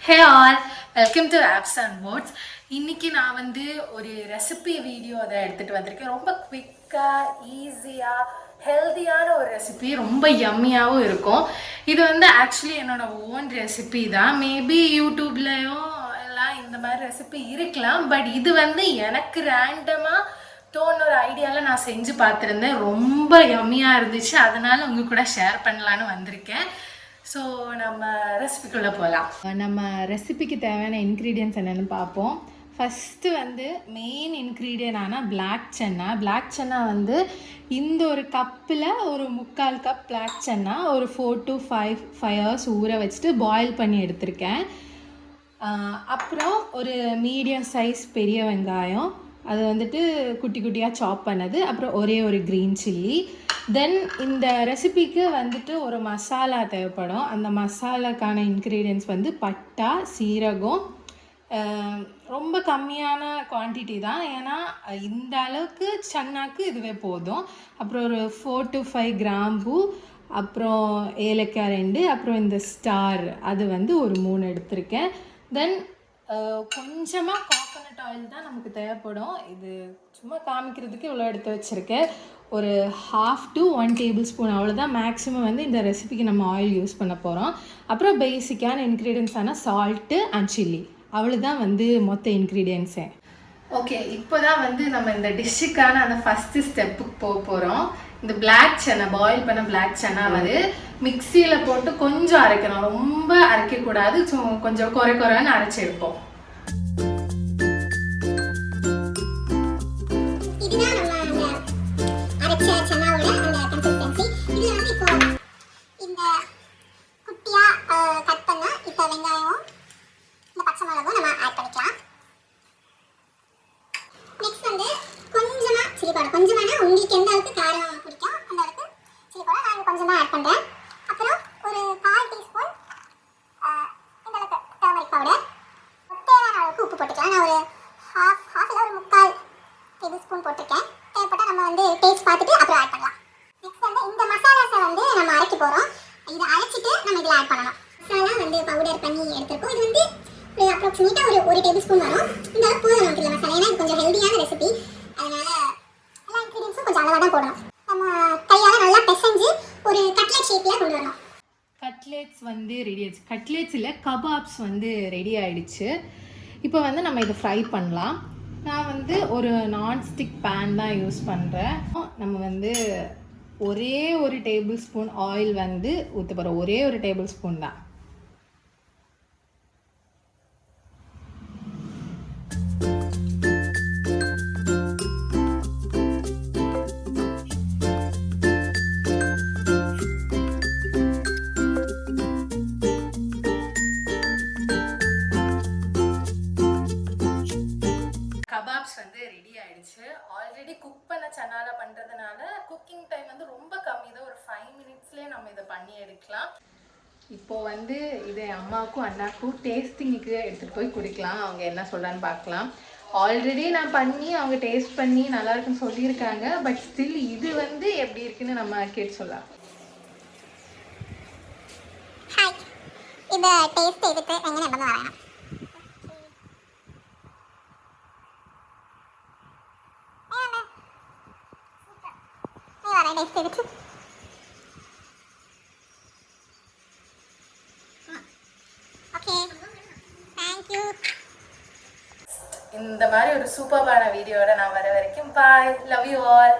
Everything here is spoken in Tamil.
Hey all, welcome to Apps and Words. இன்னைக்கு நான் ஒரு ரெசிபி வீடியோ அதை எடுத்துட்டு வந்திருக்கேன். ரொம்ப குவிக்காக ஈஸியாக ஹெல்தியான ஒரு ரெசிபி, ரொம்ப யம்மியாகவும் இருக்கும். இது ஆக்சுவலி என்னோட ஓன் ரெசிபி தான். மேபி யூடியூப்லேயோ எல்லாம் இந்த மாதிரி ரெசிபி இருக்கலாம். பட் இது எனக்கு ரேண்டமாக தோணுன ஒரு ஐடியாவில் நான் செஞ்சு பார்த்துருந்தேன். ரொம்ப யம்மியாக இருந்துச்சு. அதனால் உங்கள் கூட ஷேர் பண்ணலான்னு வந்திருக்கேன். ஸோ நம்ம ரெசிபிக்குள்ளே போகலாம். நம்ம ரெசிபிக்கு தேவையான இன்க்ரீடியன்ட்ஸ் என்னென்னு பார்ப்போம். ஃபஸ்ட்டு மெயின் இன்க்ரீடியன்டான பிளாக் சன்னா. பிளாக் சன்னா இந்த ஒரு கப்பில் ஒரு 3/4 கப் பிளாக் சன்னா ஒரு 4 to 5 ஹவர்ஸ் ஊற வச்சுட்டு பாயில் பண்ணி எடுத்திருக்கேன். அப்புறம் ஒரு மீடியம் சைஸ் பெரிய வெங்காயம், அது குட்டி குட்டியாக சாப் பண்ணது. அப்புறம் ஒரே ஒரு க்ரீன் சில்லி. தென் இந்த ரெசிபிக்கு ஒரு மசாலா தேவைப்படும். அந்த மசாலாக்கான இன்க்ரீடியன்ட்ஸ் பட்டா, சீரகம், ரொம்ப கம்மியான குவான்டிட்டி தான். ஏன்னா இந்த அளவுக்கு சன்னாக்கு இதுவே போதும். அப்புறம் ஒரு 4 to 5 கிராம்பு, அப்புறம் ஏலக்காய் 2, அப்புறம் இந்த ஸ்டார் அது ஒரு 3 எடுத்திருக்கேன். தென் கொஞ்சமாக கோகோனட் ஆயில் தான் நமக்கு தேவைப்படும். இது சும்மா காமிக்கிறதுக்கு இவ்வளோ எடுத்து வச்சுருக்கேன். ஒரு 1/2 to 1 டேபிள்ஸ்பூன் அவ்வளோதான் மேக்ஸிமம் இந்த ரெசிபிக்கு நம்ம ஆயில் யூஸ் பண்ண போகிறோம். அப்புறம் பேசிக்கான இன்க்ரீடியன்ஸான சால்ட்டு அண்ட் சில்லி, அவ்வளோதான் மொத்த இன்க்ரீடியன்ஸே. ஓகே, இப்போ தான் நம்ம இந்த டிஷ்ஷுக்கான அந்த ஃபஸ்ட்டு ஸ்டெப்புக்கு போக போகிறோம். இந்த பிளாக் சன்னா, பாயில் பண்ண பிளாக் சன்னா மிக்சியில் போட்டு கொஞ்சம் அரைக்கணும். ரொம்ப அரைக்கக்கூடாது. ஸோ கொஞ்சம் குறைன்னு அரைச்சி எடுப்போம். கொஞ்சமாக உங்களுக்கு எந்த அளவுக்கு காரம் பிடிக்கும் அந்த அளவுக்கு சில்லி பவுடர் நான் கொஞ்சமாக ஆட் பண்ணுறேன். அப்புறம் ஒரு 1/4 டீஸ்பூன் இந்த அளவுக்கு டர்மரிக் பவுடர். தேவையான அளவுக்கு உப்பு போட்டுக்கலாம். நான் ஒரு ஹாஃப் இல்லை ஒரு 3/4 டேபிள் ஸ்பூன் போட்டிருக்கேன். தேவைப்பட்டால் நம்ம டேஸ்ட் பார்த்துட்டு அப்புறம் ஆட் பண்ணலாம். நெக்ஸ்ட் இந்த மசாலாஸை நம்ம அரைக்க போகிறோம். இதை அரைச்சிட்டு நம்ம இதில் ஆட் பண்ணணும். மசாலா பவுடர் பண்ணி எடுத்துருக்கோம். இது ஒரு அப்ராக்சிமேட்டாக ஒரு டேபிள் ஸ்பூன் வரும். இந்த அளவுக்கு போதும் நமக்கு இல்லை மசாலா. ஏன்னா இது கொஞ்சம் ஹெல்தியான ரெசிபி. அதனால் கொஞ்சம் அளவாக தான் போடணும். நம்ம கையால் நல்லா பிசைஞ்சு ஒரு கட்லெட் ஷேப்பில் கொண்டு வரணும். கட்லெட்ஸ் ரெடி ஆயிடுச்சு. கட்லெட்ஸ் இல்லை, கபாப்ஸ் ரெடி ஆகிடுச்சு. இப்போ நம்ம இதை ஃப்ரை பண்ணலாம். நான் ஒரு நான்ஸ்டிக் பேன் தான் யூஸ் பண்ணுறேன். நம்ம ஒரே ஒரு டேபிள் ஸ்பூன் ஆயில் ஊற்ற போகிறோம். ஒரே ஒரு டேபிள் ஸ்பூன் தான். கபாப்ஸ் ரெடி ஆயிடுச்சு. ஆல்ரெடி குக் பண்ண சன்னால பண்ணுறதுனால குக்கிங் டைம் ரொம்ப கம்மி தான். ஒரு 5 மினிட்ஸ்லேயே நம்ம இதை பண்ணி எடுக்கலாம். இப்போது இதை அம்மாவுக்கும் அண்ணாக்கும் டேஸ்டிங்க்கு எடுத்துகிட்டு போய் குடிக்கலாம். அவங்க என்ன சொல்கிறான்னு பார்க்கலாம். ஆல்ரெடி நான் பண்ணி அவங்க டேஸ்ட் பண்ணி நல்லா இருக்குன்னு சொல்லியிருக்காங்க. பட் ஸ்டில் இது எப்படி இருக்குன்னு நம்ம கேட்டு சொல்லலாம். ஹாய், இந்த டேஸ்ட் எதுக்கு எங்கே நம்ம வரணும். இந்த மாதிரி ஒரு சூப்பரான வீடியோட நான் வர வரைக்கும் பாய், லவ் யூ ஆல்.